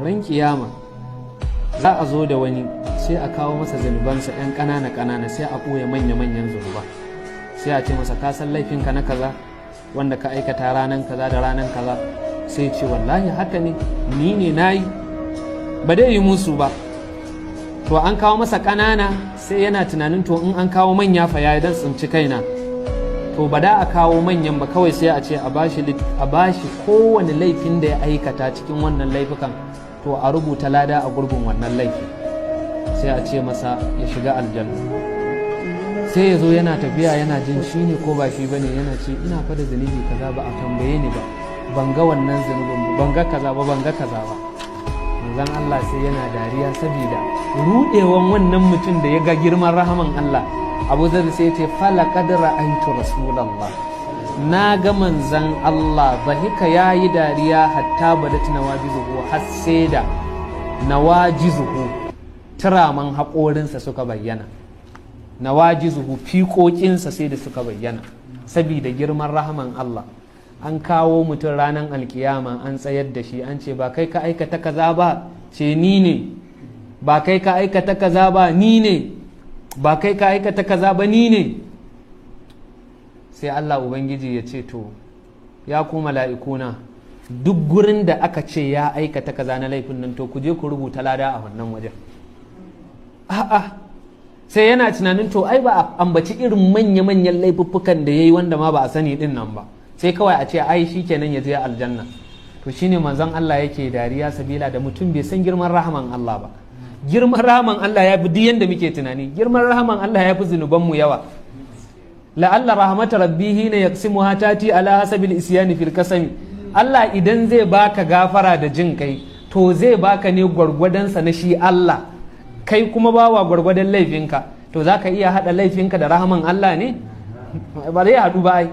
ran kiyama za a zo da wani sai a kawo masa zunubansa 'yan ƙanana sai a ɓoye manya-manyan zunuba, sai a ce masa ka san laifinka na kaza wanda ka aikata ranan kaza da ranan kaza, sai ce wallahi haka ne, ni ne na yi, ba dai yi musu ba. To an kawo masa ƙanana sai yana tunanin to in an kawo manya fa ya dan tsinci kaina, to ba da a kawo manyan ba, kawai sai a ce a bashi kowane laifin da ya aikata cikin wannan laifukan, to a rubuta lada a gurbin wannan laifi, sai a ce masa ya shiga aljanna. Sai ya zo yana tafiya yana jin shi ne ko ba shi bane, yana ce ina fa da zunubi kaza ba a tambaye ni ba, ban ga wannan zunubin ba, ban ga kaza ba, ban ga kaza ba. Manzon Allah sai yana dariya saboda rudewan wannan mutum da ya ga girman rahaman Allah. Abu Zar sai ya ce fala qad ra'aytu rasulullah, na ga manzon Allah, bahika yayi dariya hatta badat nawajizuhu, har sai da nawajizuhu turaman haƙorinsa suka bayyana, nawajizuhu fiƙoƙinsa sai da suka bayyana saboda girman rahaman Allah. An kawo mutum ranar alkiyama an tsayar da shi, an ce ba kai ka aikata kaza ba, ce ni ne, ba kai ka aikata kaza ba, ni ne, ba kai ka aikata kaza ba, ni ne. Sai Allah Ubangiji ya ce to ya ku mala'ikuna, duk gurin da aka ce ya aikata kaza na laifin nan to ku je ku rubuta lada a wannan wajen. A'a, sai yana tunanin to ai ba a ambaci irin manya-manyan laifuffukan da ya yi wanda ma ba a sani din nan ba, sai kawai a ce ai shi kenan ya je aljanna. To shine manzon Allah yake dariya sabila da mutum bai san girman rahaman Allah ba. Girman rahaman Allah ya fi duk yanda muke tunani, girman rahaman Allah ya fi zunubanmu yawa. La'alla rahmatu rabbihi ne yaqsimuha tati ala hasabil isyani fil kasami. Allah idan zai baka gafara da jin kai, to zai baka ne gwargwadonsa na shi Allah, kai kuma bawa gwargwadon laifinka. To za ka iya haɗa laifinka da rahaman Allah ne? Ba zai haɗu ba ai.